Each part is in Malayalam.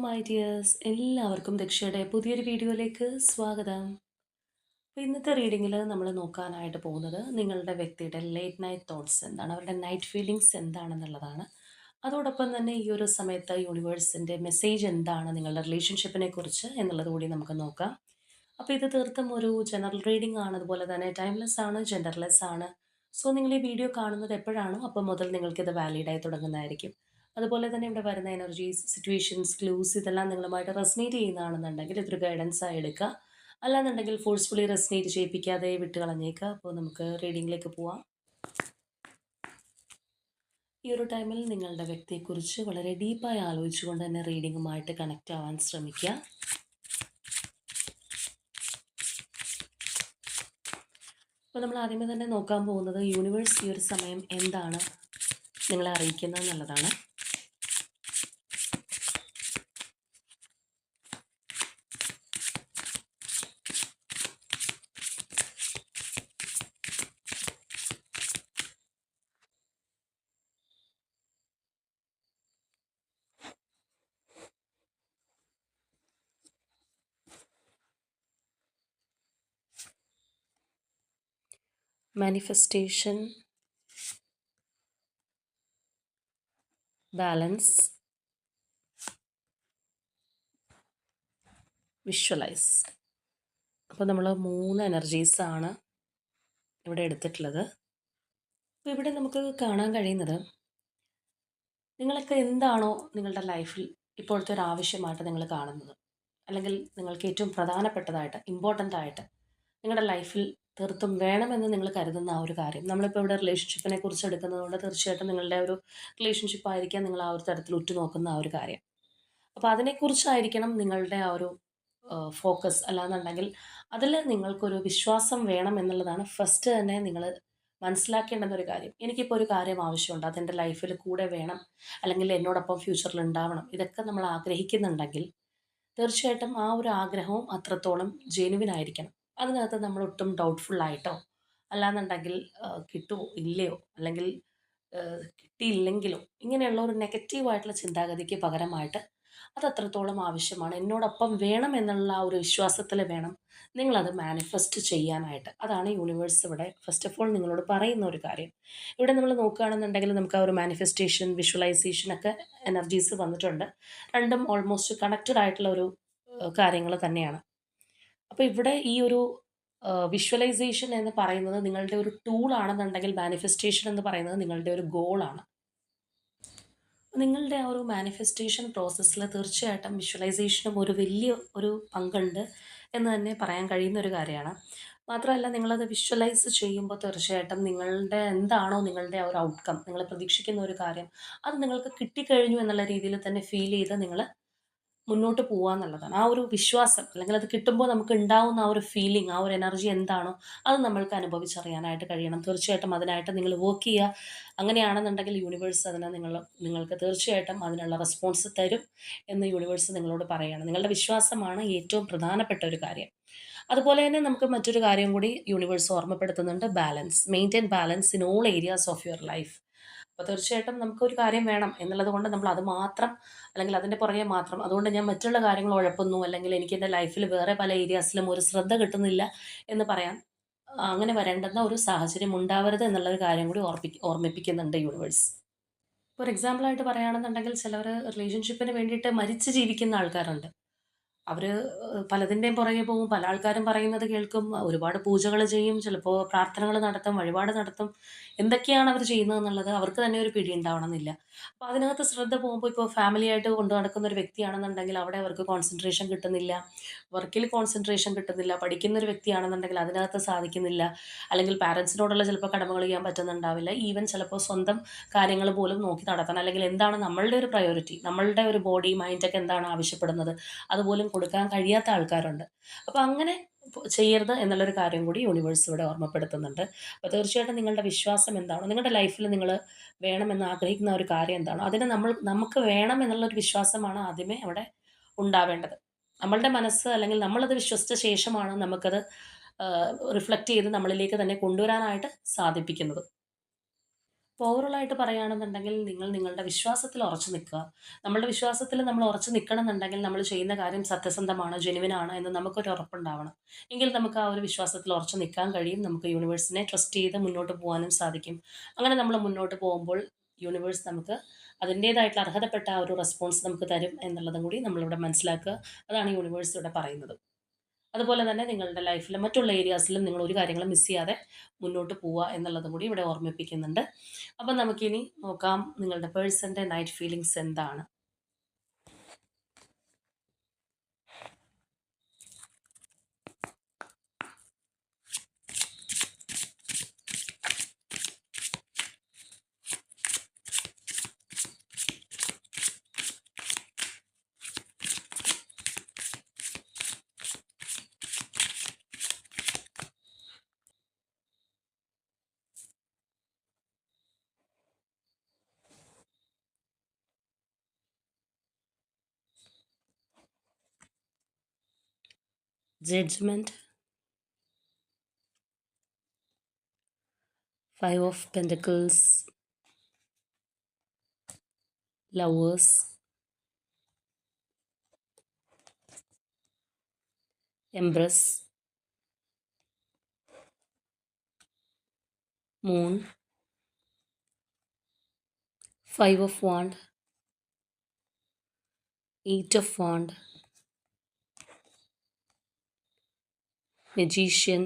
മൈ ഡിയേഴ്സ്, എല്ലാവർക്കും ദക്ഷയുടെ പുതിയൊരു വീഡിയോയിലേക്ക് സ്വാഗതം. അപ്പോൾ ഇന്നത്തെ റീഡിങ്ങിൽ നമ്മൾ നോക്കാനായിട്ട് പോകുന്നത് നിങ്ങളുടെ വ്യക്തിയുടെ ലേറ്റ് നൈറ്റ് തോട്ട്സ് എന്താണ്, അവരുടെ നൈറ്റ് ഫീലിങ്സ് എന്താണെന്നുള്ളതാണ്. അതോടൊപ്പം തന്നെ ഈ ഒരു സമയത്ത് യൂണിവേഴ്സിൻ്റെ മെസ്സേജ് എന്താണ് നിങ്ങളുടെ റിലേഷൻഷിപ്പിനെ കുറിച്ച് എന്നുള്ളത് കൂടി നമുക്ക് നോക്കാം. അപ്പോൾ ഇത് തീർത്തും ഒരു ജനറൽ റീഡിംഗ് ആണ്, അതുപോലെ തന്നെ ടൈംലെസ് ആണ്, ജെൻഡർലെസ് ആണ്. സോ നിങ്ങൾ ഈ വീഡിയോ കാണുന്നത് എപ്പോഴാണോ അപ്പോൾ മുതൽ നിങ്ങൾക്കിത് വാലിഡായി തുടങ്ങുന്നതായിരിക്കും. അതുപോലെ തന്നെ ഇവിടെ വരുന്ന എനർജീസ്, സിറ്റുവേഷൻസ്, ക്ലൂസ് ഇതെല്ലാം നിങ്ങളുമായിട്ട് റെസനേറ്റ് ചെയ്യുന്നതാണെന്നുണ്ടെങ്കിൽ ഇതൊരു ഗൈഡൻസ് ആയി എടുക്കുക. അല്ലാന്നുണ്ടെങ്കിൽ ഫോഴ്സ്ഫുള്ളി റെസനേറ്റ് ചെയ്യിപ്പിക്കാതെ വിട്ട് കളഞ്ഞേക്കുക. അപ്പോൾ നമുക്ക് റീഡിങ്ങിലേക്ക് പോവാം. ഈ ഒരു ടൈമിൽ നിങ്ങളുടെ വ്യക്തിയെക്കുറിച്ച് വളരെ ഡീപ്പായി ആലോചിച്ചുകൊണ്ട് തന്നെ റീഡിങ്ങുമായിട്ട് കണക്റ്റ് ആവാൻ ശ്രമിക്കുക. അപ്പോൾ നമ്മൾ ആദ്യമേ തന്നെ നോക്കാൻ പോകുന്നത് യൂണിവേഴ്സ് ഈ ഒരു സമയം എന്താണ് നിങ്ങളെ അറിയിക്കുന്നത് എന്നുള്ളതാണ്. Manifestation, balance, visualise. അപ്പോൾ നമ്മൾ 3 എനർജീസാണ് ഇവിടെ എടുത്തിട്ടുള്ളത്. അപ്പോൾ ഇവിടെ നമുക്ക് കാണാൻ കഴിയുന്നത് നിങ്ങളൊക്കെ എന്താണോ നിങ്ങളുടെ ലൈഫിൽ ഇപ്പോഴത്തെ ഒരു ആവശ്യമായിട്ട് നിങ്ങൾ കാണുന്നത്, അല്ലെങ്കിൽ നിങ്ങൾക്ക് ഏറ്റവും പ്രധാനപ്പെട്ടതായിട്ട്, ഇമ്പോർട്ടൻ്റ് ആയിട്ട് നിങ്ങളുടെ ലൈഫിൽ തീർത്തും വേണമെന്ന് നിങ്ങൾ കരുതുന്ന ആ ഒരു കാര്യം. നമ്മളിപ്പോൾ ഇവിടെ റിലേഷൻഷിപ്പിനെ കുറിച്ച് എടുക്കുന്നതുകൊണ്ട് തീർച്ചയായിട്ടും നിങ്ങളുടെ ഒരു റിലേഷൻഷിപ്പ് ആയിരിക്കാം നിങ്ങൾ ആ ഒരു തരത്തിൽ ഉറ്റുനോക്കുന്ന ആ ഒരു കാര്യം. അപ്പോൾ അതിനെക്കുറിച്ചായിരിക്കണം നിങ്ങളുടെ ആ ഒരു ഫോക്കസ്. അല്ലാന്നുണ്ടെങ്കിൽ അതിൽ നിങ്ങൾക്കൊരു വിശ്വാസം വേണം എന്നുള്ളതാണ് ഫസ്റ്റ് തന്നെ നിങ്ങൾ മനസ്സിലാക്കേണ്ടുന്ന ഒരു കാര്യം. എനിക്കിപ്പോൾ ഒരു കാര്യം ആവശ്യമുണ്ട്, അതെൻ്റെ ലൈഫിൽ കൂടെ വേണം, അല്ലെങ്കിൽ എന്നോടൊപ്പം ഫ്യൂച്ചറിൽ ഉണ്ടാവണം, ഇതൊക്കെ നമ്മൾ ആഗ്രഹിക്കുന്നുണ്ടെങ്കിൽ തീർച്ചയായിട്ടും ആ ഒരു ആഗ്രഹവും അത്രത്തോളം ജെനുവിൻ ആയിരിക്കണം. അതിനകത്ത് നമ്മൾ ഒട്ടും ഡൗട്ട്ഫുൾ ആയിട്ടോ അല്ലാന്നുണ്ടെങ്കിൽ കിട്ടുമോ ഇല്ലയോ, അല്ലെങ്കിൽ കിട്ടിയില്ലെങ്കിലോ, ഇങ്ങനെയുള്ള ഒരു നെഗറ്റീവായിട്ടുള്ള ചിന്താഗതിക്ക് പകരമായിട്ട് അത് അത്രത്തോളം ആവശ്യമാണ്, എന്നോടൊപ്പം വേണം എന്നുള്ള ആ ഒരു വിശ്വാസത്തിൽ വേണം നിങ്ങളത് മാനിഫെസ്റ്റ് ചെയ്യാനായിട്ട്. അതാണ് യൂണിവേഴ്സ് ഇവിടെ ഫസ്റ്റ് ഓഫ് ഓൾ നിങ്ങളോട് പറയുന്ന ഒരു കാര്യം. ഇവിടെ നമ്മൾ നോക്കുകയാണെന്നുണ്ടെങ്കിൽ നമുക്ക് ആ ഒരു മാനിഫെസ്റ്റേഷൻ, വിഷ്വലൈസേഷൻ ഒക്കെ എനർജീസ് വന്നിട്ടുണ്ട്. രണ്ടും ഓൾമോസ്റ്റ് കണക്റ്റഡ് ആയിട്ടുള്ള ഒരു കാര്യങ്ങൾ തന്നെയാണ്. അപ്പോൾ ഇവിടെ ഈ ഒരു വിഷ്വലൈസേഷൻ എന്ന് പറയുന്നത് നിങ്ങളുടെ ഒരു ടൂൾ ആണെന്നുണ്ടെങ്കിൽ മാനിഫെസ്റ്റേഷൻ എന്ന് പറയുന്നത് നിങ്ങളുടെ ഒരു ഗോളാണ്. നിങ്ങളുടെ ആ ഒരു മാനിഫെസ്റ്റേഷൻ പ്രോസസ്സിൽ തീർച്ചയായിട്ടും വിഷ്വലൈസേഷനും ഒരു വലിയ ഒരു പങ്കുണ്ട് എന്ന് തന്നെ പറയാൻ കഴിയുന്ന ഒരു കാര്യമാണ്. മാത്രമല്ല നിങ്ങളത് വിഷ്വലൈസ് ചെയ്യുമ്പോൾ തീർച്ചയായിട്ടും നിങ്ങളുടെ എന്താണോ നിങ്ങളുടെ ആ ഒരു ഔട്ട്കം, നിങ്ങൾ പ്രതീക്ഷിക്കുന്ന ഒരു കാര്യം, അത് നിങ്ങൾക്ക് കിട്ടിക്കഴിഞ്ഞു എന്നുള്ള രീതിയിൽ തന്നെ ഫീൽ ചെയ്ത് നിങ്ങൾ മുന്നോട്ട് പോവുക എന്നുള്ളതാണ്. ആ ഒരു വിശ്വാസം, അല്ലെങ്കിൽ അത് കിട്ടുമ്പോൾ നമുക്ക് ഉണ്ടാവുന്ന ആ ഒരു ഫീലിംഗ്, ആ ഒരു എനർജി എന്താണോ അത് നമ്മൾക്ക് അനുഭവിച്ചറിയാനായിട്ട് കഴിയണം. തീർച്ചയായിട്ടും അതിനായിട്ട് നിങ്ങൾ വർക്ക് ചെയ്യുക. അങ്ങനെയാണെന്നുണ്ടെങ്കിൽ യൂണിവേഴ്സ് നിങ്ങൾക്ക് തീർച്ചയായിട്ടും അതിനുള്ള റെസ്പോൺസ് തരും എന്ന് യൂണിവേഴ്സ് നിങ്ങളോട് പറയുകയാണ്. നിങ്ങളുടെ വിശ്വാസമാണ് ഏറ്റവും പ്രധാനപ്പെട്ട ഒരു കാര്യം. അതുപോലെ തന്നെ നമുക്ക് മറ്റൊരു കാര്യം കൂടി യൂണിവേഴ്സ് ഓർമ്മപ്പെടുത്തുന്നുണ്ട്: balance. Maintain balance in all areas of your life. അപ്പോൾ തീർച്ചയായിട്ടും നമുക്കൊരു കാര്യം വേണം എന്നുള്ളത് കൊണ്ട് നമ്മൾ അത് മാത്രം, അല്ലെങ്കിൽ അതിൻ്റെ പുറകെ മാത്രം, അതുകൊണ്ട് ഞാൻ മറ്റുള്ള കാര്യങ്ങൾ ഉഴപ്പുന്നു, അല്ലെങ്കിൽ എനിക്ക് എൻ്റെ ലൈഫിൽ വേറെ പല ഏരിയാസിലും ഒരു ശ്രദ്ധ കിട്ടുന്നില്ല എന്ന് പറയാൻ അങ്ങനെ വരേണ്ടുന്ന ഒരു സാഹചര്യം ഉണ്ടാവരുത് എന്നുള്ളൊരു കാര്യം കൂടി ഓർമ്മിപ്പിക്കുന്നുണ്ട് യൂണിവേഴ്സ്. ഫോർ എക്സാമ്പിളായിട്ട് പറയുകയാണെന്നുണ്ടെങ്കിൽ ചിലവർ റിലേഷൻഷിപ്പിന് വേണ്ടിയിട്ട് മരിച്ച് ജീവിക്കുന്ന ആൾക്കാരുണ്ട്. അവർ പലതിൻ്റെയും പുറകെ പോകും. പല ആൾക്കാരും പറയുന്നത് കേൾക്കും. ഒരുപാട് പൂജകൾ ചെയ്യും. ചിലപ്പോൾ പ്രാർത്ഥനകൾ നടത്തും, വഴിപാട് നടത്തും. എന്തൊക്കെയാണ് അവർ ചെയ്യുന്നതെന്നുള്ളത് അവർക്ക് തന്നെ ഒരു പിടി ഉണ്ടാവണമെന്നില്ല. അപ്പോൾ അതിനകത്ത് ശ്രദ്ധ പോകുമ്പോൾ, ഇപ്പോൾ ഫാമിലിയായിട്ട് കൊണ്ട് നടക്കുന്ന ഒരു വ്യക്തിയാണെന്നുണ്ടെങ്കിൽ അവിടെ അവർക്ക് കോൺസെൻട്രേഷൻ കിട്ടുന്നില്ല. വർക്കിൽ കോൺസെൻട്രേഷൻ കിട്ടുന്നില്ല. പഠിക്കുന്ന ഒരു വ്യക്തിയാണെന്നുണ്ടെങ്കിൽ അതിനകത്ത് സാധിക്കുന്നില്ല. അല്ലെങ്കിൽ പാരൻസിനോടുള്ള ചിലപ്പോൾ കടമകൾ ചെയ്യാൻ പറ്റുന്നുണ്ടാവില്ല. ഈവൻ ചിലപ്പോൾ സ്വന്തം കാര്യങ്ങൾ പോലും നോക്കി നടത്തണം. അല്ലെങ്കിൽ എന്താണ് നമ്മളുടെ ഒരു പ്രയോറിറ്റി, നമ്മളുടെ ഒരു ബോഡി മൈൻഡൊക്കെ എന്താണ് ആവശ്യപ്പെടുന്നത് അതുപോലും കൊടുക്കാൻ കഴിയാത്ത ആൾക്കാരുണ്ട്. അപ്പോൾ അങ്ങനെ ചെയ്യരുത് എന്നുള്ളൊരു കാര്യം കൂടി യൂണിവേഴ്സ് ഇവിടെ ഓർമ്മപ്പെടുത്തുന്നുണ്ട്. അപ്പോൾ തീർച്ചയായിട്ടും നിങ്ങളുടെ വിശ്വാസം എന്താണോ, നിങ്ങളുടെ ലൈഫിൽ നിങ്ങൾ വേണമെന്ന് ആഗ്രഹിക്കുന്ന ഒരു കാര്യം എന്താണോ, അതിന് നമുക്ക് വേണം എന്നുള്ളൊരു വിശ്വാസമാണ് ആദ്യമേ അവിടെ ഉണ്ടാവേണ്ടത്. നമ്മളുടെ മനസ്സ്, അല്ലെങ്കിൽ നമ്മളത് വിശ്വസിച്ച ശേഷമാണ് നമുക്കത് റിഫ്ലക്റ്റ് ചെയ്ത് നമ്മളിലേക്ക് തന്നെ കൊണ്ടുവരാനായിട്ട് സാധിപ്പിക്കുന്നത്. ഇപ്പോൾ ഓവറോളായിട്ട് പറയുകയാണെന്നുണ്ടെങ്കിൽ നിങ്ങൾ നിങ്ങളുടെ വിശ്വാസത്തിൽ ഉറച്ചു നിൽക്കുക. നമ്മളുടെ വിശ്വാസത്തിൽ നമ്മൾ ഉറച്ചു നിൽക്കണം എന്നുണ്ടെങ്കിൽ നമ്മൾ ചെയ്യുന്ന കാര്യം സത്യസന്ധമാണ്, ജെനുവിനാണ് എന്ന് നമുക്കൊരു ഉറപ്പുണ്ടാവണം. എങ്കിൽ നമുക്ക് ആ ഒരു വിശ്വാസത്തിൽ ഉറച്ചു നിൽക്കാൻ കഴിയും. നമുക്ക് യൂണിവേഴ്സിനെ ട്രസ്റ്റ് ചെയ്ത് മുന്നോട്ട് പോകാനും സാധിക്കും. അങ്ങനെ നമ്മൾ മുന്നോട്ട് പോകുമ്പോൾ യൂണിവേഴ്സ് നമുക്ക് അതിൻ്റേതായിട്ടുള്ള അർഹതപ്പെട്ട ആ ഒരു റെസ്പോൺസ് നമുക്ക് തരും എന്നുള്ളതും കൂടി നമ്മളിവിടെ മനസ്സിലാക്കുക. അതാണ് യൂണിവേഴ്സ് ഇവിടെ പറയുന്നത്. അതുപോലെ തന്നെ നിങ്ങളുടെ ലൈഫിലെ മറ്റുള്ള ഏരിയാസിലും നിങ്ങൾ ഒരു കാര്യങ്ങളും മിസ് ചെയ്യാതെ മുന്നോട്ട് പോവുക എന്നുള്ളതും കൂടി ഇവിടെ ഓർമ്മിപ്പിക്കുന്നുണ്ട്. അപ്പം നമുക്കിനി നോക്കാം നിങ്ങളുടെ പേഴ്സൻ്റെ നൈറ്റ് ഫീലിങ്സ് എന്താണ്. Judgement, 5 of pentacles, lovers, empress, moon, 5 of wand, 8 of wand, magician,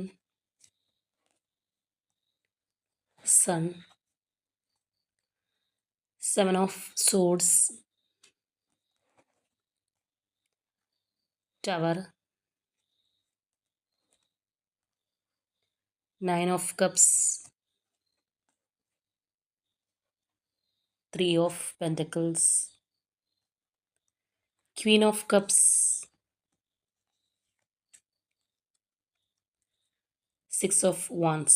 sun, 7 of swords, tower, 9 of cups, 3 of pentacles, queen of cups, 6 of wands.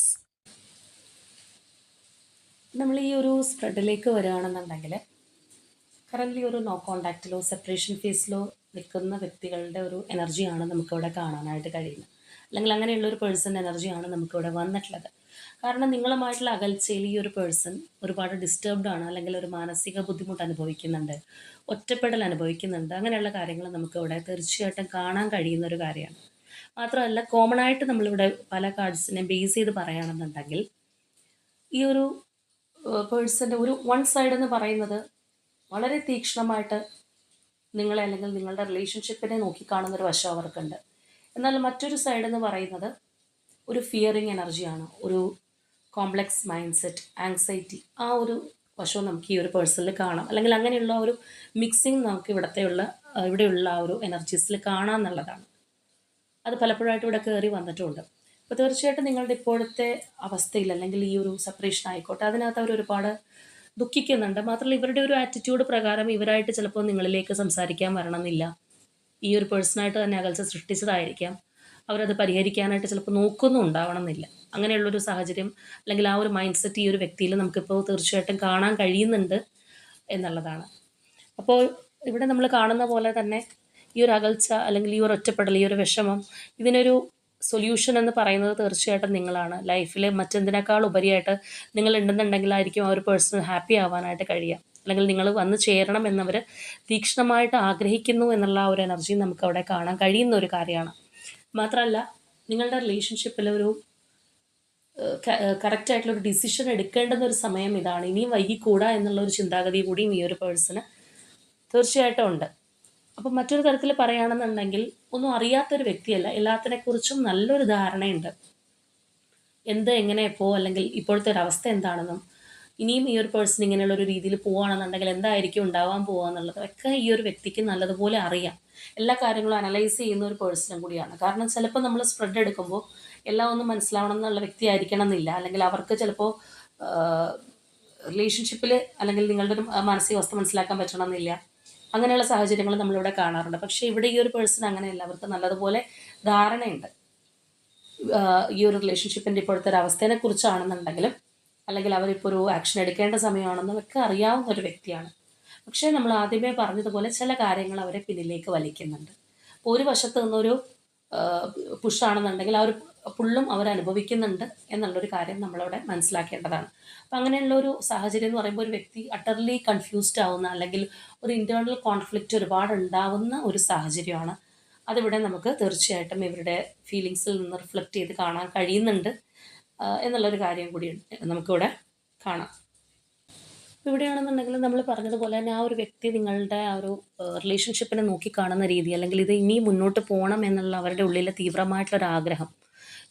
നമ്മൾ ഈ ഒരു സ്പ്രെഡിലേക്ക് വരികയാണെന്നുണ്ടെങ്കിൽ കറൻ്റ്ലി ഒരു നോ കോണ്ടാക്റ്റിലോ സെപ്പറേഷൻ ഫേസിലോ നിൽക്കുന്ന വ്യക്തികളുടെ ഒരു എനർജിയാണ് നമുക്കിവിടെ കാണാനായിട്ട് കഴിയുന്നത്. അല്ലെങ്കിൽ അങ്ങനെയുള്ള ഒരു പേഴ്സൺ എനർജിയാണ് നമുക്കിവിടെ വന്നിട്ടുള്ളത്. കാരണം നിങ്ങളുമായിട്ടുള്ള അകൽച്ചയിൽ ഈ ഒരു പേഴ്സൺ ഒരുപാട് ഡിസ്റ്റർബ്ഡ് ആണ്, അല്ലെങ്കിൽ ഒരു മാനസിക ബുദ്ധിമുട്ട് അനുഭവിക്കുന്നുണ്ട്, ഒറ്റപ്പെടൽ അനുഭവിക്കുന്നുണ്ട്. അങ്ങനെയുള്ള കാര്യങ്ങൾ നമുക്കിവിടെ തീർച്ചയായിട്ടും കാണാൻ കഴിയുന്ന ഒരു കാര്യമാണ്. മാത്രമല്ല കോമൺ ആയിട്ട് നമ്മളിവിടെ പല കാർഡ്സിനെ ബേസ് ചെയ്ത് പറയുകയാണെന്നുണ്ടെങ്കിൽ ഈ ഒരു പേഴ്സൻ്റെ ഒരു വൺ സൈഡ് എന്ന് പറയുന്നത് വളരെ തീക്ഷ്ണമായിട്ട് നിങ്ങളെ അല്ലെങ്കിൽ നിങ്ങളുടെ റിലേഷൻഷിപ്പിനെ നോക്കിക്കാണുന്നൊരു വശം അവർക്കുണ്ട്. എന്നാൽ മറ്റൊരു സൈഡ് എന്ന് പറയുന്നത് ഒരു ഫിയറിങ് എനർജിയാണ്, ഒരു കോംപ്ലക്സ് മൈൻഡ് സെറ്റ്, ആങ്സൈറ്റി, ആ ഒരു വശവും നമുക്ക് ഈ ഒരു പേഴ്സണിൽ കാണാം. അല്ലെങ്കിൽ അങ്ങനെയുള്ള ഒരു മിക്സിങ് നമുക്ക് ഇവിടെയുള്ള ആ ഒരു എനർജീസിൽ കാണാം എന്നുള്ളതാണ്. അത് പലപ്പോഴായിട്ട് ഇവിടെ കയറി വന്നിട്ടുണ്ട്. അപ്പോൾ തീർച്ചയായിട്ടും നിങ്ങളുടെ ഇപ്പോഴത്തെ അവസ്ഥയിൽ അല്ലെങ്കിൽ ഈ ഒരു സെപ്പറേഷൻ ആയിക്കോട്ടെ അതിനകത്ത് അവർ ഒരുപാട് ദുഃഖിക്കുന്നുണ്ട്. മാത്രമല്ല ഇവരുടെ ഒരു ആറ്റിറ്റ്യൂഡ് പ്രകാരം ഇവരായിട്ട് ചിലപ്പോൾ നിങ്ങളിലേക്ക് സംസാരിക്കാൻ വരണമെന്നില്ല. ഈ ഒരു പേഴ്സണായിട്ട് തന്നെ അകൽച്ച സൃഷ്ടിച്ചതായിരിക്കാം. അവരത് പരിഹരിക്കാനായിട്ട് ചിലപ്പോൾ നോക്കൊന്നും ഉണ്ടാവണമെന്നില്ല. അങ്ങനെയുള്ളൊരു സാഹചര്യം അല്ലെങ്കിൽ ആ ഒരു മൈൻഡ് സെറ്റ് ഈ ഒരു വ്യക്തിയിൽ നമുക്കിപ്പോൾ തീർച്ചയായിട്ടും കാണാൻ കഴിയുന്നുണ്ട് എന്നുള്ളതാണ്. അപ്പോൾ ഇവിടെ നമ്മൾ കാണുന്ന പോലെ തന്നെ ഈ ഒരു അകൽച്ച അല്ലെങ്കിൽ ഈ ഒരു ഒറ്റപ്പെടൽ, ഈ ഒരു വിഷമം, ഇതിനൊരു സൊല്യൂഷൻ എന്ന് പറയുന്നത് തീർച്ചയായിട്ടും നിങ്ങളാണ്. ലൈഫിൽ മറ്റെന്തിനേക്കാൾ ഉപരിയായിട്ട് നിങ്ങൾ ഉണ്ടെന്നുണ്ടെങ്കിലായിരിക്കും ആ ഒരു പേഴ്സൺ ഹാപ്പി ആവാനായിട്ട് കഴിയുക. അല്ലെങ്കിൽ നിങ്ങൾ വന്ന് ചേരണം എന്നവർ തീക്ഷ്ണമായിട്ട് ആഗ്രഹിക്കുന്നു എന്നുള്ള ആ ഒരു എനർജി നമുക്ക് അവിടെ കാണാൻ കഴിയുന്ന ഒരു കാര്യമാണ്. മാത്രമല്ല നിങ്ങളുടെ റിലേഷൻഷിപ്പിൽ ഒരു കറക്റ്റായിട്ടുള്ളൊരു ഡിസിഷൻ എടുക്കേണ്ടുന്ന ഒരു സമയം ഇതാണ്. ഇനിയും വൈകിക്കൂടാ എന്നുള്ള ഒരു ചിന്താഗതി കൂടിയും ഈ ഒരു പേഴ്സണ് തീർച്ചയായിട്ടും ഉണ്ട്. അപ്പം മറ്റൊരു തരത്തിൽ പറയുകയാണെന്നുണ്ടെങ്കിൽ ഒന്നും അറിയാത്തൊരു വ്യക്തിയല്ല, എല്ലാത്തിനെക്കുറിച്ചും നല്ലൊരു ധാരണയുണ്ട്. എന്ത് എങ്ങനെ എപ്പോൾ അല്ലെങ്കിൽ ഇപ്പോഴത്തെ ഒരു അവസ്ഥ എന്താണെന്നും ഇനിയും ഈ ഒരു പേഴ്സൺ ഇങ്ങനെയുള്ള ഒരു രീതിയിൽ പോവുകയാണെന്നുണ്ടെങ്കിൽ എന്തായിരിക്കും ഉണ്ടാവാൻ പോകുക എന്നുള്ളതൊക്കെ ഈ ഒരു വ്യക്തിക്ക് നല്ലതുപോലെ അറിയാം. എല്ലാ കാര്യങ്ങളും അനലൈസ് ചെയ്യുന്ന ഒരു പേഴ്സണും കൂടിയാണ്. കാരണം ചിലപ്പോൾ നമ്മൾ സ്പ്രെഡ് എടുക്കുമ്പോൾ എല്ലാം ഒന്നും മനസ്സിലാവണം എന്നുള്ള വ്യക്തി ആയിരിക്കണം എന്നില്ല. അല്ലെങ്കിൽ അവർക്ക് ചിലപ്പോൾ റിലേഷൻഷിപ്പിൽ അല്ലെങ്കിൽ നിങ്ങളുടെ ഒരു മാനസികാവസ്ഥ മനസ്സിലാക്കാൻ പറ്റണമെന്നില്ല. അങ്ങനെയുള്ള സാഹചര്യങ്ങൾ നമ്മളിവിടെ കാണാറുണ്ട്. പക്ഷേ ഇവിടെ ഈ ഒരു പേഴ്സൺ അങ്ങനെയല്ല, അവർക്ക് നല്ലതുപോലെ ധാരണയുണ്ട്. ഈ ഒരു റിലേഷൻഷിപ്പിൻ്റെ ഇപ്പോഴത്തെ ഒരു അവസ്ഥയെ കുറിച്ചാണെന്നുണ്ടെങ്കിലും അല്ലെങ്കിൽ അവരിപ്പോൾ ഒരു ആക്ഷൻ എടുക്കേണ്ട സമയമാണെന്നും ഒക്കെ അറിയാവുന്ന ഒരു വ്യക്തിയാണ്. പക്ഷേ നമ്മൾ ആദ്യമേ പറഞ്ഞതുപോലെ ചില കാര്യങ്ങൾ അവരെ പിന്നിലേക്ക് വലിക്കുന്നുണ്ട്. അപ്പോൾ ഒരു വശത്ത് നിന്നൊരു പുഷാണെന്നുണ്ടെങ്കിൽ ആ ഒരു ഫുള്ളും അവരനുഭവിക്കുന്നുണ്ട് എന്നുള്ളൊരു കാര്യം നമ്മളവിടെ മനസ്സിലാക്കേണ്ടതാണ്. അപ്പം അങ്ങനെയുള്ള ഒരു സാഹചര്യം എന്ന് പറയുമ്പോൾ ഒരു വ്യക്തി അട്ടർലി കൺഫ്യൂസ്ഡ് ആവുന്ന അല്ലെങ്കിൽ ഒരു ഇൻറ്റേർണൽ കോൺഫ്ലിക്റ്റ് ഒരുപാട് ഉണ്ടാവുന്ന ഒരു സാഹചര്യമാണ്. അതിവിടെ നമുക്ക് തീർച്ചയായിട്ടും ഇവരുടെ ഫീലിങ്സിൽ നിന്ന് റിഫ്ലക്റ്റ് ചെയ്ത് കാണാൻ കഴിയുന്നുണ്ട് എന്നുള്ളൊരു കാര്യം കൂടി നമുക്കിവിടെ കാണാം. അപ്പോൾ ഇവിടെയാണെന്നുണ്ടെങ്കിൽ നമ്മൾ പറഞ്ഞതുപോലെ തന്നെ ആ ഒരു വ്യക്തി നിങ്ങളുടെ ആ ഒരു റിലേഷൻഷിപ്പിനെ നോക്കിക്കാണുന്ന രീതി, അല്ലെങ്കിൽ ഇത് ഇനിയും മുന്നോട്ട് പോകണം എന്നുള്ള അവരുടെ ഉള്ളിലെ തീവ്രമായിട്ടുള്ളൊരു ആഗ്രഹം,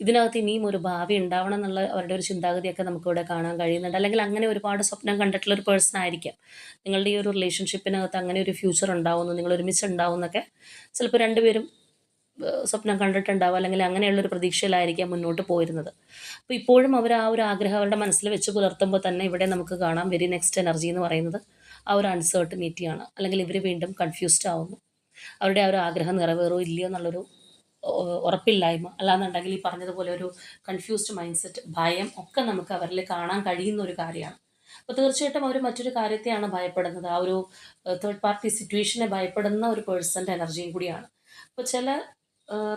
ഇതിനകത്ത് ഇനിയും ഒരു ഭാവി ഉണ്ടാവണം എന്നുള്ള അവരുടെ ഒരു ചിന്താഗതിയൊക്കെ നമുക്കിവിടെ കാണാൻ കഴിയുന്നുണ്ട്. അല്ലെങ്കിൽ അങ്ങനെ ഒരുപാട് സ്വപ്നം കണ്ടിട്ടുള്ള ഒരു പേഴ്സൺ ആയിരിക്കാം. നിങ്ങളുടെ ഈ ഒരു റിലേഷൻഷിപ്പിനകത്ത് അങ്ങനെ ഒരു ഫ്യൂച്ചർ ഉണ്ടാവുന്നു, നിങ്ങൾ ഒരുമിച്ച് ഉണ്ടാവും എന്നൊക്കെ ചിലപ്പോൾ രണ്ടുപേരും സ്വപ്നം കണ്ടിട്ടുണ്ടാവും, അല്ലെങ്കിൽ അങ്ങനെയുള്ളൊരു പ്രതീക്ഷയിലായിരിക്കാം മുന്നോട്ട് പോയിരുന്നത്. അപ്പോൾ ഇപ്പോഴും അവർ ആ ഒരു ആഗ്രഹം അവരുടെ മനസ്സിൽ വെച്ച് പുലർത്തുമ്പോൾ തന്നെ ഇവിടെ നമുക്ക് കാണാം വെരി നെക്സ്റ്റ് എനർജി എന്ന് പറയുന്നത് ആ ഒരു അൺസർട്ടനിറ്റിയാണ്. അല്ലെങ്കിൽ ഇവർ വീണ്ടും കൺഫ്യൂസ്ഡ് ആവുന്നു, അവരുടെ ആ ഒരു ആഗ്രഹം നിറവേറോ ഇല്ലയോ എന്നുള്ളൊരു ഉറപ്പില്ലായ്മ, അല്ലാന്നുണ്ടെങ്കിൽ ഈ പറഞ്ഞതുപോലെ ഒരു കൺഫ്യൂസ്ഡ് മൈൻഡ് സെറ്റ്, ഭയം ഒക്കെ നമുക്ക് അവരിൽ കാണാൻ കഴിയുന്ന ഒരു കാര്യമാണ്. അപ്പോൾ തീർച്ചയായിട്ടും അവർ മറ്റൊരു കാര്യത്തെയാണ് ഭയപ്പെടുന്നത്, ആ ഒരു തേർഡ് പാർട്ടി സിറ്റുവേഷനെ ഭയപ്പെടുന്ന ഒരു പേഴ്സൻ്റെ എനർജിയും കൂടിയാണ്. അപ്പോൾ ചില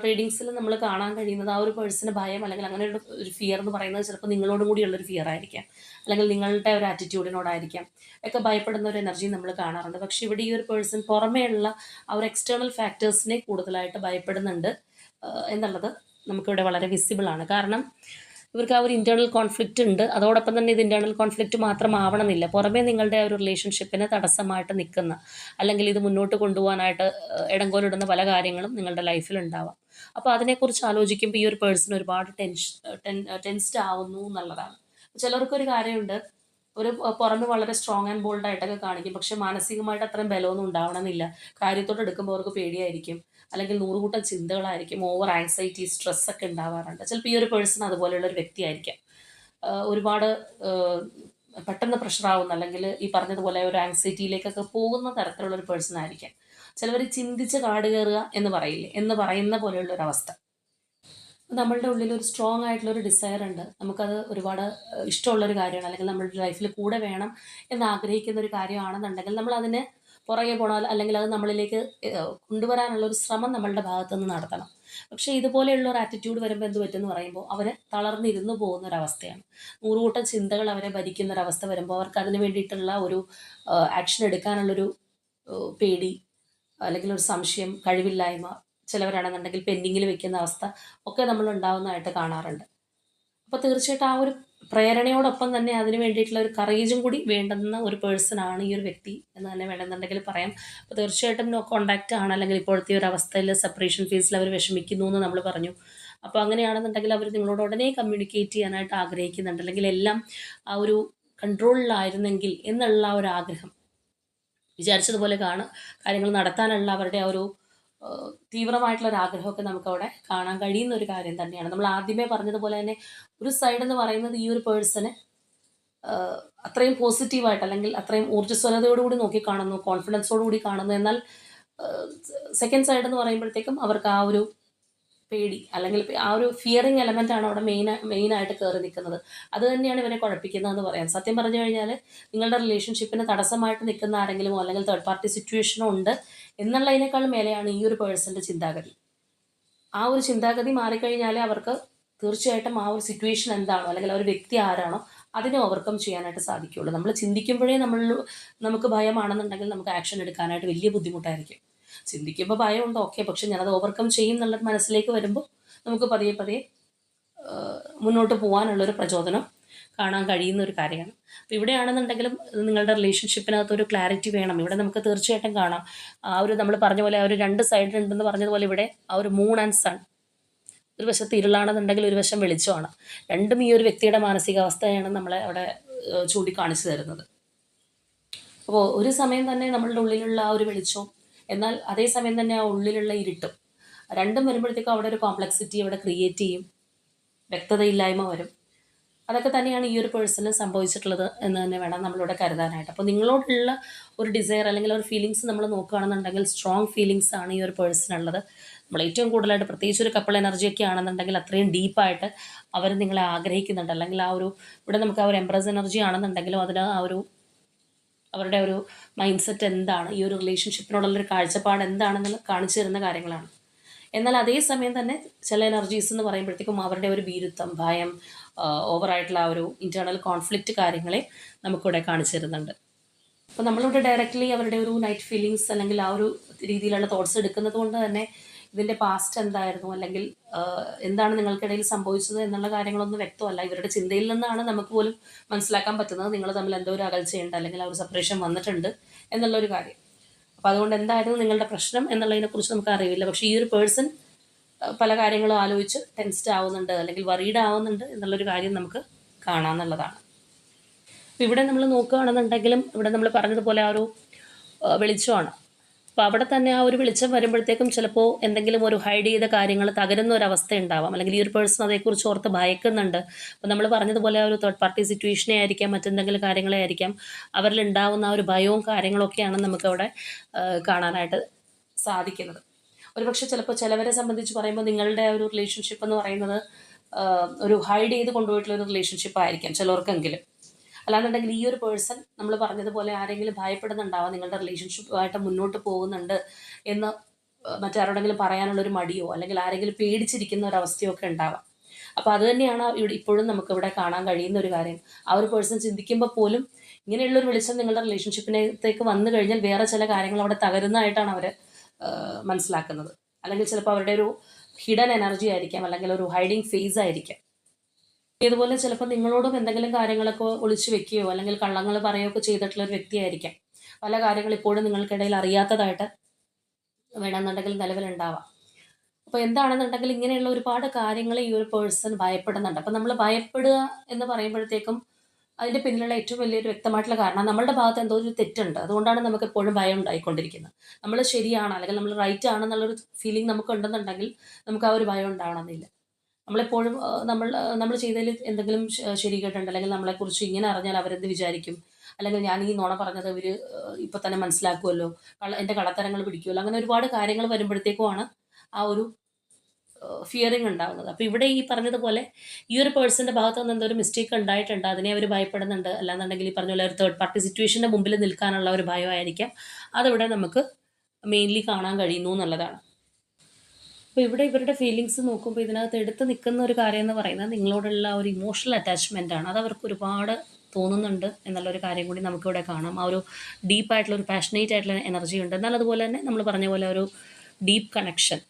റീഡിങ്സിൽ നമ്മൾ കാണാൻ കഴിയുന്നത് ആ ഒരു പേഴ്സണ് ഭയം, അല്ലെങ്കിൽ അങ്ങനെ ഒരു ഫിയർ എന്ന് പറയുന്നത് ചിലപ്പോൾ നിങ്ങളോടും കൂടിയുള്ളൊരു ഫിയർ ആയിരിക്കാം, അല്ലെങ്കിൽ നിങ്ങളുടെ ഒരു ആറ്റിറ്റ്യൂഡിനോടായിരിക്കാം ഒക്കെ ഭയപ്പെടുന്ന ഒരു എനർജി നമ്മൾ കാണാറുണ്ട്. പക്ഷേ ഇവിടെ ഈ ഒരു പേഴ്സൺ പുറമേയുള്ള ആ ഒരു എക്സ്റ്റേണൽ ഫാക്ടേഴ്സിനെ കൂടുതലായിട്ട് ഭയപ്പെടുന്നുണ്ട് എന്നുള്ളത് നമുക്കിവിടെ വളരെ വിസിബിൾ ആണ്. കാരണം ഇവർക്ക് ആ ഒരു ഇൻറ്റേർണൽ കോൺഫ്ലിക്റ്റ് ഉണ്ട്. അതോടൊപ്പം തന്നെ ഇത് ഇൻറ്റേർണൽ കോൺഫ്ലിക്റ്റ് മാത്രമാവണമെന്നില്ല, പുറമേ നിങ്ങളുടെ ആ ഒരു റിലേഷൻഷിപ്പിന് തടസ്സമായിട്ട് നിൽക്കുന്ന, അല്ലെങ്കിൽ ഇത് മുന്നോട്ട് കൊണ്ടുപോകാനായിട്ട് ഇടങ്കോലിടുന്ന പല കാര്യങ്ങളും നിങ്ങളുടെ ലൈഫിൽ ഉണ്ടാവാം. അപ്പോൾ അതിനെക്കുറിച്ച് ആലോചിക്കുമ്പോൾ ഈ ഒരു പേഴ്സൺ ഒരുപാട് ടെൻസ്ഡ് ആവുന്നു എന്നുള്ളതാണ്. ചിലർക്കൊരു കാര്യമുണ്ട്, ഒരു പുറമെ വളരെ സ്ട്രോങ് ആൻഡ് ബോൾഡ് ആയിട്ടൊക്കെ കാണിക്കും, പക്ഷെ മാനസികമായിട്ട് അത്രയും ബലമൊന്നും ഉണ്ടാവണമെന്നില്ല. കാര്യത്തോട് എടുക്കുമ്പോൾ അവർക്ക് പേടിയായിരിക്കും, അല്ലെങ്കിൽ നൂറുകൂട്ടം ചിന്തകളായിരിക്കും, ഓവർ ആങ്സൈറ്റി, സ്ട്രെസ് ഒക്കെ ഉണ്ടാവാറുണ്ട്. ചിലപ്പോൾ ഈ ഒരു പേഴ്സൺ അതുപോലെയുള്ള ഒരു വ്യക്തിയായിരിക്കാം. ഒരുപാട് പെട്ടെന്ന് പ്രഷറാവുന്ന, അല്ലെങ്കിൽ ഈ പറഞ്ഞതുപോലെ ഒരു ആങ്സൈറ്റിയിലേക്കൊക്കെ പോകുന്ന തരത്തിലുള്ള ഒരു പേഴ്സൺ ആയിരിക്കാം. ചിലവർ ചിന്തിച്ച് കാട് കയറുക എന്ന് പറയില്ലേ, എന്ന് പറയുന്ന പോലെയുള്ളൊരവസ്ഥ. നമ്മളുടെ ഉള്ളിൽ ഒരു സ്ട്രോങ് ആയിട്ടുള്ള ഒരു ഡിസയർ ഉണ്ട്, നമുക്കത് ഒരുപാട് ഇഷ്ടമുള്ളൊരു കാര്യമാണ്, അല്ലെങ്കിൽ നമ്മളുടെ ലൈഫിൽ കൂടെ വേണം എന്ന് ആഗ്രഹിക്കുന്ന ഒരു കാര്യമാണെന്നുണ്ടെങ്കിൽ നമ്മൾ അതിന് പുറകെ പോകണം, അല്ലെങ്കിൽ അത് നമ്മളിലേക്ക് കൊണ്ടുവരാനുള്ള ഒരു ശ്രമം നമ്മളുടെ ഭാഗത്തുനിന്ന് നടത്തണം. പക്ഷേ ഇതുപോലെയുള്ള ഒരു ആറ്റിറ്റ്യൂഡ് വരുമ്പോൾ എന്ത് പറ്റുമെന്ന് പറയുമ്പോൾ അവർ തളർന്നിരുന്നു പോകുന്ന ഒരവസ്ഥയാണ്. നൂറുകൂട്ടം ചിന്തകൾ അവരെ ഭരിക്കുന്ന ഒരവസ്ഥ വരുമ്പോൾ അവർക്ക് അതിന് വേണ്ടിയിട്ടുള്ള ഒരു ആക്ഷൻ എടുക്കാനുള്ളൊരു പേടി, അല്ലെങ്കിൽ ഒരു സംശയം, കഴിവില്ലായ്മ, ചിലവരാണെന്നുണ്ടെങ്കിൽ പെൻഡിങ്ങിൽ വെക്കുന്ന അവസ്ഥ ഒക്കെ നമ്മൾ ഉണ്ടാവുന്നതായിട്ട് കാണാറുണ്ട്. അപ്പോൾ തീർച്ചയായിട്ടും ആ ഒരു പ്രേരണയോടൊപ്പം തന്നെ അതിന് വേണ്ടിയിട്ടുള്ള ഒരു കറേജും കൂടി വേണ്ടുന്ന ഒരു പേഴ്സൺ ആണ് ഈ ഒരു വ്യക്തി എന്ന് തന്നെ വേണമെന്നുണ്ടെങ്കിൽ പറയാം. അപ്പോൾ തീർച്ചയായിട്ടും നോ കോണ്ടാക്റ്റ് ആണ്, അല്ലെങ്കിൽ ഇപ്പോഴത്തെ ഒരു അവസ്ഥയിൽ സെപ്പറേഷൻ ഫേസിൽ അവർ വിഷമിക്കുന്നു എന്ന് നമ്മൾ പറഞ്ഞു. അപ്പോൾ അങ്ങനെയാണെന്നുണ്ടെങ്കിൽ അവർ നിങ്ങളോട് ഉടനെ കമ്മ്യൂണിക്കേറ്റ് ചെയ്യാനായിട്ട് ആഗ്രഹിക്കുന്നുണ്ട്, അല്ലെങ്കിൽ എല്ലാം ആ ഒരു കൺട്രോളിലായിരുന്നെങ്കിൽ എന്നുള്ള ഒരു ആഗ്രഹം, വിചാരിച്ചതുപോലെ കാര്യങ്ങൾ നടത്താനുള്ള അവരുടെ ആ ഒരു തീവ്രമായിട്ടുള്ള ഒരു ആഗ്രഹമൊക്കെ നമുക്കവിടെ കാണാൻ കഴിയുന്ന ഒരു കാര്യം തന്നെയാണ്. നമ്മൾ ആദ്യമേ പറഞ്ഞതുപോലെ തന്നെ ഒരു സൈഡ് എന്ന് പറയുന്നത് ഈ ഒരു പേഴ്സണ് അത്രയും പോസിറ്റീവായിട്ട്, അല്ലെങ്കിൽ അത്രയും ഊർജ്ജസ്വലതയോടുകൂടി നോക്കിക്കാണുന്നു, കോൺഫിഡൻസോടുകൂടി കാണുന്നു. എന്നാൽ സെക്കൻഡ് സൈഡ് എന്ന് പറയുമ്പോഴത്തേക്കും അവർക്ക് ആ ഒരു പേടി, അല്ലെങ്കിൽ ആ ഒരു ഫിയറിങ് എലമെൻ്റ് ആണ് അവിടെ മെയിനായിട്ട് കയറി നിൽക്കുന്നത്. അത് തന്നെയാണ് ഇവരെ കുഴപ്പിക്കുന്നതെന്ന് പറയാം. സത്യം പറഞ്ഞു കഴിഞ്ഞാൽ നിങ്ങളുടെ റിലേഷൻഷിപ്പിന് തടസ്സമായിട്ട് നിൽക്കുന്ന ആരെങ്കിലുമോ, അല്ലെങ്കിൽ തേർഡ് പാർട്ടി സിറ്റുവേഷനോ ഉണ്ട് എന്നുള്ളതിനേക്കാൾ മേലെയാണ് ഈ ഒരു പേഴ്സൻ്റെ ചിന്താഗതി. ആ ഒരു ചിന്താഗതി മാറിക്കഴിഞ്ഞാൽ അവർക്ക് തീർച്ചയായിട്ടും ആ ഒരു സിറ്റുവേഷൻ എന്താണോ, അല്ലെങ്കിൽ ആ ഒരു വ്യക്തി ആരാണോ അതിനെ ഓവർകം ചെയ്യാനായിട്ട് സാധിക്കുകയുള്ളൂ. നമ്മൾ ചിന്തിക്കുമ്പോഴേ നമുക്ക് ഭയമാണെന്നുണ്ടെങ്കിൽ നമുക്ക് ആക്ഷൻ എടുക്കാനായിട്ട് വലിയ ബുദ്ധിമുട്ടായിരിക്കും. ചിന്തിക്കുമ്പോൾ ഭയമുണ്ട്, ഓക്കെ, പക്ഷെ ഞാനത് ഓവർകം ചെയ്യും എന്നുള്ളത് മനസ്സിലേക്ക് വരുമ്പോൾ നമുക്ക് പതിയെ പതിയെ മുന്നോട്ട് പോകാനുള്ളൊരു പ്രചോദനം കാണാൻ കഴിയുന്ന ഒരു കാര്യമാണ്. അപ്പോൾ ഇവിടെയാണെന്നുണ്ടെങ്കിലും നിങ്ങളുടെ റിലേഷൻഷിപ്പിനകത്തൊരു ക്ലാരിറ്റി വേണം. ഇവിടെ നമുക്ക് തീർച്ചയായിട്ടും കാണാം ആ ഒരു നമ്മൾ പറഞ്ഞ പോലെ ആ ഒരു രണ്ട് സൈഡ് ഉണ്ടെന്ന് പറഞ്ഞതുപോലെ ഇവിടെ ആ ഒരു മൂൺ ആൻഡ് സൺ, ഒരു വശത്ത് ഇരുളാണെന്നുണ്ടെങ്കിൽ ഒരു വശം വെളിച്ചമാണ്. രണ്ടും ഈ ഒരു വ്യക്തിയുടെ മാനസികാവസ്ഥയാണ് നമ്മളെ അവിടെ ചൂണ്ടിക്കാണിച്ചു തരുന്നത്. അപ്പോൾ ഒരു സമയം തന്നെ നമ്മളുടെ ഉള്ളിലുള്ള ആ ഒരു വെളിച്ചവും, എന്നാൽ അതേസമയം തന്നെ ആ ഉള്ളിലുള്ള ഇരുട്ടും, രണ്ടും വരുമ്പോഴത്തേക്കും അവിടെ ഒരു കോംപ്ലക്സിറ്റി അവിടെ ക്രിയേറ്റ് ചെയ്യും, വ്യക്തതയില്ലായ്മ വരും. അതൊക്കെ തന്നെയാണ് ഈ ഒരു പേഴ്സണ് സംഭവിച്ചിട്ടുള്ളത് എന്ന് തന്നെ വേണം നമ്മളിവിടെ കരുതാനായിട്ട്. അപ്പോൾ നിങ്ങളോടുള്ള ഒരു ഡിസയർ, അല്ലെങ്കിൽ ഒരു ഫീലിങ്സ് നമ്മൾ നോക്കുകയാണെന്നുണ്ടെങ്കിൽ സ്ട്രോങ് ഫീലിങ്സ് ആണ് ഈ ഒരു പേഴ്സണുള്ളത്. നമ്മൾ ഏറ്റവും കൂടുതലായിട്ട്, പ്രത്യേകിച്ച് ഒരു കപ്പിൾ എനർജിയൊക്കെ ആണെന്നുണ്ടെങ്കിൽ അത്രയും ഡീപ്പായിട്ട് അവർ നിങ്ങളെ ആഗ്രഹിക്കുന്നുണ്ട്. അല്ലെങ്കിൽ ആ ഒരു ഇവിടെ നമുക്ക് ആ ഒരു എംപ്രസ് എനർജി ആണെന്നുണ്ടെങ്കിലും അതിന് ആ ഒരു അവരുടെ ഒരു മൈൻഡ് സെറ്റ് എന്താണ്, ഈ ഒരു റിലേഷൻഷിപ്പിനോടുള്ളൊരു കാഴ്ചപ്പാട് എന്താണെന്ന് കാണിച്ചു തരുന്ന കാര്യങ്ങളാണ്. എന്നാൽ അതേ സമയം തന്നെ ചില എനർജീസ് എന്ന് പറയുമ്പോഴത്തേക്കും അവരുടെ ഒരു ഭീരുത്വം, ഭയം, ഓവറായിട്ടുള്ള ആ ഒരു ഇൻറ്റേർണൽ കോൺഫ്ലിക്റ്റ് കാര്യങ്ങളെ നമുക്കിവിടെ കാണിച്ചു തരുന്നുണ്ട്. അപ്പോൾ നമ്മളിവിടെ ഡയറക്റ്റ്ലി അവരുടെ ഒരു നൈറ്റ് ഫീലിങ്സ് അല്ലെങ്കിൽ ആ ഒരു രീതിയിലുള്ള തോട്ട്സ് എടുക്കുന്നത് കൊണ്ട് തന്നെ ഇതിൻ്റെ പാസ്റ്റ് എന്തായിരുന്നു, അല്ലെങ്കിൽ എന്താണ് നിങ്ങൾക്കിടയിൽ സംഭവിച്ചത് എന്നുള്ള കാര്യങ്ങളൊന്നും വ്യക്തമല്ല. ഇവരുടെ ചിന്തയിൽ നിന്നാണ് നമുക്ക് പോലും മനസ്സിലാക്കാൻ പറ്റുന്നത് നിങ്ങൾ തമ്മിൽ എന്തോ ഒരു അകൽച്ചയുണ്ട് അല്ലെങ്കിൽ ആ ഒരു സെപ്പറേഷൻ വന്നിട്ടുണ്ട് എന്നുള്ളൊരു കാര്യം. അപ്പോൾ അതുകൊണ്ട് എന്തായിരുന്നു നിങ്ങളുടെ പ്രശ്നം എന്നുള്ളതിനെക്കുറിച്ച് നമുക്ക് അറിയില്ല. പക്ഷേ ഈ ഒരു പേഴ്സൺ പല കാര്യങ്ങളും ആലോചിച്ച് ടെൻസ്ഡ് ആവുന്നുണ്ട് അല്ലെങ്കിൽ വറീഡ് ആവുന്നുണ്ട് എന്നുള്ളൊരു കാര്യം നമുക്ക് കാണാമെന്നുള്ളതാണ്. അപ്പോൾ ഇവിടെ നമ്മൾ നോക്കുകയാണെന്നുണ്ടെങ്കിലും ഇവിടെ നമ്മൾ പറഞ്ഞതുപോലെ ആ ഒരു വെളിച്ചമാണ്. അപ്പോൾ അവിടെ തന്നെ ആ ഒരു വെളിച്ചം വരുമ്പോഴത്തേക്കും ചിലപ്പോൾ എന്തെങ്കിലും ഒരു ഹൈഡ് ചെയ്ത കാര്യങ്ങൾ തകരുന്ന ഒരു അവസ്ഥ ഉണ്ടാവാം, അല്ലെങ്കിൽ ഈ ഒരു പേഴ്സൺ അതേക്കുറിച്ച് ഓർത്ത് ഭയക്കുന്നുണ്ട്. അപ്പോൾ നമ്മൾ പറഞ്ഞതുപോലെ ആ ഒരു തേർഡ് പാർട്ടി സിറ്റുവേഷനെ ആയിരിക്കാം, മറ്റെന്തെങ്കിലും കാര്യങ്ങളെ ആയിരിക്കാം, അവരിൽ ഉണ്ടാവുന്ന ആ ഒരു ഭയവും കാര്യങ്ങളൊക്കെയാണ് നമുക്കവിടെ കാണാനായിട്ട് സാധിക്കുന്നത്. ഒരുപക്ഷെ ചിലപ്പോൾ ചിലവരെ സംബന്ധിച്ച് പറയുമ്പോൾ നിങ്ങളുടെ ഒരു റിലേഷൻഷിപ്പ് എന്ന് പറയുന്നത് ഒരു ഹൈഡ് ചെയ്ത് കൊണ്ടുപോയിട്ടുള്ള ഒരു റിലേഷൻഷിപ്പ് ആയിരിക്കാം ചിലർക്കെങ്കിലും. അല്ലാന്നുണ്ടെങ്കിൽ ഈ ഒരു പേഴ്സൺ നമ്മൾ പറഞ്ഞതുപോലെ ആരെങ്കിലും ഭയപ്പെടുന്നുണ്ടാവാം നിങ്ങളുടെ റിലേഷൻഷിപ്പുമായിട്ട് മുന്നോട്ട് പോകുന്നുണ്ട് എന്ന് മറ്റാരോടെങ്കിലും പറയാനുള്ളൊരു മടിയോ അല്ലെങ്കിൽ ആരെങ്കിലും പേടിച്ചിരിക്കുന്ന ഒരവസ്ഥയോ ഒക്കെ ഉണ്ടാവാം. അപ്പോൾ അത് തന്നെയാണ് ഇവിടെ ഇപ്പോഴും നമുക്കിവിടെ കാണാൻ കഴിയുന്ന ഒരു കാര്യം. ആ ഒരു പേഴ്സൺ ചിന്തിക്കുമ്പോൾ പോലും ഇങ്ങനെയുള്ളൊരു വെളിച്ചം നിങ്ങളുടെ റിലേഷൻഷിപ്പിനകത്തേക്ക് വന്നു കഴിഞ്ഞാൽ വേറെ ചില കാര്യങ്ങൾ അവിടെ തകരുന്നതായിട്ടാണ് അവർ മനസ്സിലാക്കുന്നത്. അല്ലെങ്കിൽ ചിലപ്പോൾ അവരുടെ ഒരു ഹിഡൻ എനർജി ആയിരിക്കാം, അല്ലെങ്കിൽ ഒരു ഹൈഡിങ് ഫേസ് ആയിരിക്കാം. ഇതുപോലെ ചിലപ്പോൾ നിങ്ങളോടും എന്തെങ്കിലും കാര്യങ്ങളൊക്കെ ഒളിച്ചു വെക്കുകയോ അല്ലെങ്കിൽ കള്ളങ്ങൾ പറയുകയോ ഒക്കെ ചെയ്തിട്ടുള്ള ഒരു വ്യക്തിയായിരിക്കാം. പല കാര്യങ്ങൾ ഇപ്പോഴും നിങ്ങൾക്കിടയിൽ അറിയാത്തതായിട്ട് വേണമെന്നുണ്ടെങ്കിൽ നിലവിലുണ്ടാവാം. അപ്പോൾ എന്താണെന്നുണ്ടെങ്കിൽ ഇങ്ങനെയുള്ള ഒരുപാട് കാര്യങ്ങൾ ഈ ഒരു പേഴ്സൺ ഭയപ്പെടുന്നുണ്ട്. അപ്പം നമ്മൾ ഭയപ്പെടുക എന്ന് പറയുമ്പോഴത്തേക്കും അതിൻ്റെ പിന്നിലുള്ള ഏറ്റവും വലിയൊരു വ്യക്തമായിട്ടുള്ള കാരണം നമ്മളുടെ ഭാഗത്ത് എന്തോ ഒരു തെറ്റുണ്ട്. അതുകൊണ്ടാണ് നമുക്ക് എപ്പോഴും ഭയം ഉണ്ടായിക്കൊണ്ടിരിക്കുന്നത്. നമ്മൾ ശരിയാണ് അല്ലെങ്കിൽ നമ്മൾ റൈറ്റ് ആണെന്നുള്ളൊരു ഫീലിംഗ് നമുക്ക് ഉണ്ടെന്നുണ്ടെങ്കിൽ നമുക്ക് ആ ഒരു ഭയം ഉണ്ടാവണമെന്നില്ല. നമ്മളെപ്പോഴും നമ്മൾ ചെയ്തതിൽ എന്തെങ്കിലും ശരി കേട്ടുണ്ട്, അല്ലെങ്കിൽ നമ്മളെക്കുറിച്ച് ഇങ്ങനെ അറിഞ്ഞാൽ അവരെന്ത് വിചാരിക്കും, അല്ലെങ്കിൽ ഞാൻ ഈ നുണ പറഞ്ഞത് ഇവർ ഇപ്പം തന്നെ മനസ്സിലാക്കുമല്ലോ, എൻ്റെ കള്ളത്തരങ്ങൾ പിടിക്കുമല്ലോ, അങ്ങനെ ഒരുപാട് കാര്യങ്ങൾ വരുമ്പോഴത്തേക്കുമാണ് ആ ഒരു ഫിയറിങ് ഉണ്ടാകുന്നത്. അപ്പോൾ ഇവിടെ ഈ പറഞ്ഞതുപോലെ ഈ ഒരു പേഴ്സൻ്റെ ഭാഗത്ത് നിന്ന് എന്തോ ഒരു മിസ്റ്റേക്ക് ഉണ്ടായിട്ടുണ്ട്, അതിനെ അവർ ഭയപ്പെടുന്നുണ്ട്. അല്ലാന്നുണ്ടെങ്കിൽ ഈ പറഞ്ഞ പോലെ ഒരു തേർഡ് പാർട്ടി സിറ്റുവേഷൻ്റെ മുമ്പിൽ നിൽക്കാനുള്ള ഒരു ഭയമായിരിക്കാം അതിവിടെ നമുക്ക് മെയിൻലി കാണാൻ കഴിയുന്നു എന്നുള്ളതാണ്. അപ്പോൾ ഇവിടെ ഇവരുടെ ഫീലിങ്സ് നോക്കുമ്പോൾ ഇതിനകത്ത് എടുത്ത് നിൽക്കുന്ന ഒരു കാര്യം എന്ന് പറയുന്നത് നിങ്ങളോടുള്ള ഒരു ഇമോഷണൽ അറ്റാച്ച്മെൻ്റ് ആണ്. അത് അവർക്ക് ഒരുപാട് തോന്നുന്നുണ്ട് എന്നുള്ളൊരു കാര്യം കൂടി നമുക്കിവിടെ കാണാം. ആ ഒരു ഡീപ്പായിട്ടുള്ള ഒരു പാഷനേറ്റ് ആയിട്ടുള്ള എനർജി ഉണ്ട്. എന്നാൽ അതുപോലെ തന്നെ നമ്മൾ പറഞ്ഞ പോലെ ഒരു ഡീപ്പ് കണക്ഷൻ,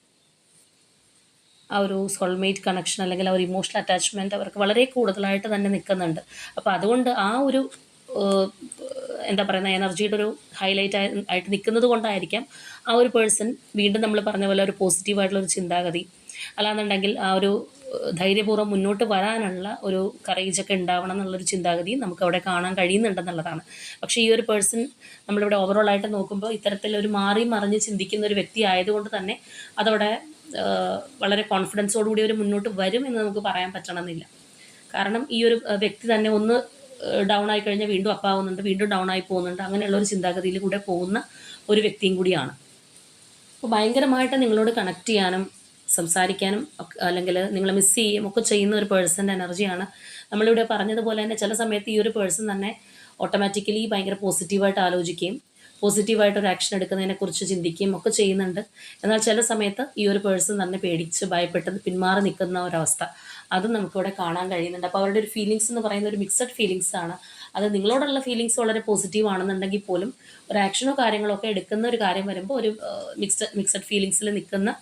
ആ ഒരു സോൾമേറ്റ് കണക്ഷൻ അല്ലെങ്കിൽ ആ ഒരു ഇമോഷണൽ അറ്റാച്ച്മെൻറ്റ് അവർക്ക് വളരെ കൂടുതലായിട്ട് തന്നെ നിൽക്കുന്നുണ്ട്. അപ്പോൾ അതുകൊണ്ട് ആ ഒരു എന്താ പറയുന്ന എനർജിയുടെ ഒരു ഹൈലൈറ്റ് ആയിട്ട് നിൽക്കുന്നത് കൊണ്ടായിരിക്കാം ആ ഒരു പേഴ്സൺ വീണ്ടും നമ്മൾ പറഞ്ഞ പോലെ ഒരു പോസിറ്റീവായിട്ടുള്ളൊരു ചിന്താഗതി, അല്ലാന്നുണ്ടെങ്കിൽ ആ ഒരു ധൈര്യപൂർവ്വം മുന്നോട്ട് വരാനുള്ള ഒരു കറേജൊക്കെ ഉണ്ടാവണം എന്നുള്ളൊരു ചിന്താഗതി നമുക്കവിടെ കാണാൻ കഴിയുന്നുണ്ടെന്നുള്ളതാണ്. പക്ഷേ ഈ ഒരു പേഴ്സൺ നമ്മളിവിടെ ഓവറോളായിട്ട് നോക്കുമ്പോൾ ഇത്തരത്തിലൊരു മാറി മറിഞ്ഞ് ചിന്തിക്കുന്ന ഒരു വ്യക്തി ആയതുകൊണ്ട് തന്നെ അതവിടെ വളരെ കോൺഫിഡൻസോടുകൂടി അവർ മുന്നോട്ട് വരും എന്ന് നമുക്ക് പറയാൻ പറ്റണമെന്നില്ല. കാരണം ഈ ഒരു വ്യക്തി തന്നെ ഒന്ന് ഡൗൺ ആയി കഴിഞ്ഞാൽ വീണ്ടും അപ്പാവുന്നുണ്ട്, വീണ്ടും ഡൗൺ ആയി പോകുന്നുണ്ട്, അങ്ങനെയുള്ള ഒരു ചിന്താഗതിയിൽ കൂടെ പോകുന്ന ഒരു വ്യക്തിയും കൂടിയാണ്. അപ്പോൾ ഭയങ്കരമായിട്ട് നിങ്ങളോട് കണക്ട് ചെയ്യാനും സംസാരിക്കാനും അല്ലെങ്കിൽ നിങ്ങളെ മിസ് ചെയ്യുകയും ഒക്കെ ചെയ്യുന്ന ഒരു പേഴ്സൻ്റെ എനർജിയാണ്. നമ്മളിവിടെ പറഞ്ഞതുപോലെ തന്നെ ചില സമയത്ത് ഈ ഒരു പേഴ്സൺ തന്നെ ഓട്ടോമാറ്റിക്കലി ഭയങ്കര പോസിറ്റീവായിട്ട് ആലോചിക്കുകയും പോസിറ്റീവായിട്ടൊരു ആക്ഷൻ എടുക്കുന്നതിനെക്കുറിച്ച് ചിന്തിക്കുകയും ഒക്കെ ചെയ്യുന്നുണ്ട്. എന്നാൽ ചില സമയത്ത് ഈ ഒരു പേഴ്സൺ തന്നെ പേടിച്ച് ഭയപ്പെട്ട് പിന്മാറി നിൽക്കുന്ന ഒരവസ്ഥ അതും നമുക്കിവിടെ കാണാൻ കഴിയുന്നുണ്ട്. അപ്പോൾ അവരുടെ ഒരു ഫീലിങ്സ് എന്ന് പറയുന്ന ഒരു മിക്സഡ് ഫീലിങ്സ് ആണ്. അത് നിങ്ങളോടുള്ള ഫീലിങ്സ് വളരെ പോസിറ്റീവ് ആണെന്നുണ്ടെങ്കിൽ പോലും ഒരു ആക്ഷനോ കാര്യങ്ങളോ ഒക്കെ എടുക്കുന്ന ഒരു കാര്യം വരുമ്പോൾ ഒരു മിക്സഡ് ഫീലിങ്സിൽ നിൽക്കുന്ന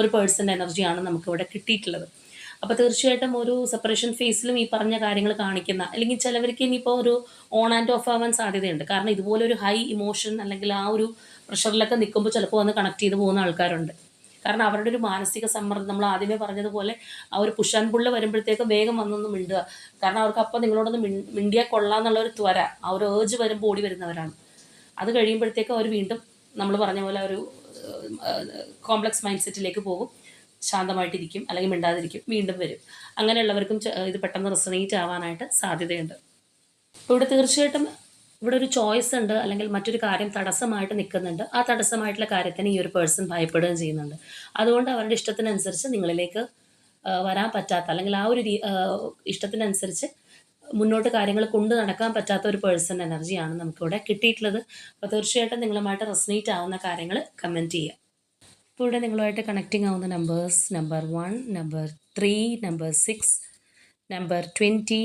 ഒരു പേഴ്സൻ്റെ എനർജിയാണ് നമുക്കിവിടെ കിട്ടിയിട്ടുള്ളത്. അപ്പോൾ തീർച്ചയായിട്ടും ഒരു സെപ്പറേഷൻ ഫേസിലും ഈ പറഞ്ഞ കാര്യങ്ങൾ കാണിക്കുന്ന, അല്ലെങ്കിൽ ചിലവർക്ക് ഇനിയിപ്പോൾ ഒരു ഓൺ ആൻഡ് ഓഫ് ആവാൻ സാധ്യതയുണ്ട്. കാരണം ഇതുപോലെ ഒരു ഹൈ ഇമോഷൻ അല്ലെങ്കിൽ ആ ഒരു പ്രഷറിലൊക്കെ നിൽക്കുമ്പോൾ ചിലപ്പോൾ വന്ന് കണക്ട് ചെയ്ത് പോകുന്ന ആൾക്കാരുണ്ട്. കാരണം അവരുടെ ഒരു മാനസിക സമ്മർദ്ദം, നമ്മൾ ആദ്യമേ പറഞ്ഞതുപോലെ ആ ഒരു പുഷ് ആൻഡ് പുള്ള് വരുമ്പോഴത്തേക്കും വേഗം വന്നൊന്ന് മിണ്ടുക. കാരണം അവർക്ക് അപ്പോൾ നിങ്ങളോടൊന്ന് മിണ്ടിയാൽ കൊള്ളാമെന്നുള്ളൊരു ത്വര, ആ ഒരു ഏർജ് വരുമ്പോൾ ഓടി വരുന്നവരാണ്. അത് കഴിയുമ്പോഴത്തേക്കും അവർ വീണ്ടും നമ്മൾ പറഞ്ഞ പോലെ ഒരു കോംപ്ലക്സ് മൈൻഡ് സെറ്റിലേക്ക് പോകും, ശാന്തമായിട്ടിരിക്കും അല്ലെങ്കിൽ മിണ്ടാതിരിക്കും, വീണ്ടും വരും. അങ്ങനെയുള്ളവർക്കും ഇത് പെട്ടെന്ന് റെസണേറ്റ് ആവാനായിട്ട് സാധ്യതയുണ്ട്. അപ്പോൾ ഇവിടെ തീർച്ചയായിട്ടും ഇവിടെ ഒരു ചോയ്സ് ഉണ്ട്, അല്ലെങ്കിൽ മറ്റൊരു കാര്യം തടസ്സമായിട്ട് നിൽക്കുന്നുണ്ട്. ആ തടസ്സമായിട്ടുള്ള കാര്യത്തിന് ഈ ഒരു പേഴ്സൺ ഭയപ്പെടുകയും ചെയ്യുന്നുണ്ട്. അതുകൊണ്ട് അവരുടെ ഇഷ്ടത്തിനനുസരിച്ച് നിങ്ങളിലേക്ക് വരാൻ പറ്റാത്ത, അല്ലെങ്കിൽ ആ ഒരു ഇഷ്ടത്തിനനുസരിച്ച് മുന്നോട്ട് കാര്യങ്ങൾ കൊണ്ട് നടക്കാൻ പറ്റാത്ത ഒരു പേഴ്സൺ എനർജിയാണ് നമുക്കിവിടെ കിട്ടിയിട്ടുള്ളത്. അപ്പോൾ തീർച്ചയായിട്ടും നിങ്ങളുമായിട്ട് റെസണേറ്റ് ആവുന്ന കാര്യങ്ങൾ കമൻറ്റ് ചെയ്യുക. ഇപ്പോൾ ഇവിടെ നിങ്ങളുമായിട്ട് കണക്റ്റിംഗ് ആവുന്ന numbers number 1, number 3, number 6, number 20,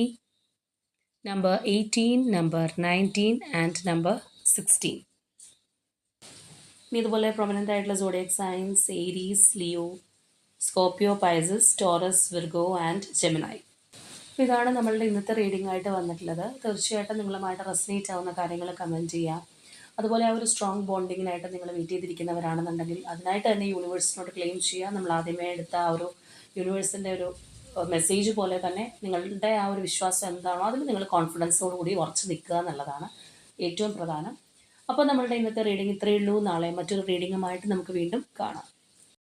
number 18, number 19 and number 16. ഇനി ഇതുപോലെ പ്രൊമിനൻ്റ് ആയിട്ടുള്ള zodiac signs Aries, Leo, Scorpio, Pisces, Taurus, Virgo and Gemini. അപ്പോൾ ഇതാണ് നമ്മളുടെ ഇന്നത്തെ റീഡിംഗ് ആയിട്ട് വന്നിട്ടുള്ളത്. തീർച്ചയായിട്ടും നിങ്ങളുമായിട്ട് റെസനേറ്റ് ആവുന്ന കാര്യങ്ങൾ കമൻറ്റ് ചെയ്യുക. അതുപോലെ ആ ഒരു സ്ട്രോങ് ബോണ്ടിങ്ങിനായിട്ട് നിങ്ങൾ വെയിറ്റ് ചെയ്തിരിക്കുന്നവരാണെന്നുണ്ടെങ്കിൽ അതിനായിട്ട് തന്നെ യൂണിവേഴ്സിനോട് ക്ലെയിം ചെയ്യുക. നമ്മൾ ആദ്യമേ എടുത്ത ആ ഒരു യൂണിവേഴ്സിൻ്റെ ഒരു മെസ്സേജ് പോലെ തന്നെ നിങ്ങളുടെ ആ ഒരു വിശ്വാസം എന്താണോ അതിൽ നിങ്ങൾ കോൺഫിഡൻസോടുകൂടി ഉറച്ചു നിൽക്കുക എന്നുള്ളതാണ് ഏറ്റവും പ്രധാനം. അപ്പോൾ നമ്മളുടെ ഇന്നത്തെ റീഡിംഗ് ഇത്രയേ ഉള്ളൂ. നാളെ മറ്റൊരു റീഡിങ്ങുമായിട്ട് നമുക്ക് വീണ്ടും കാണാം.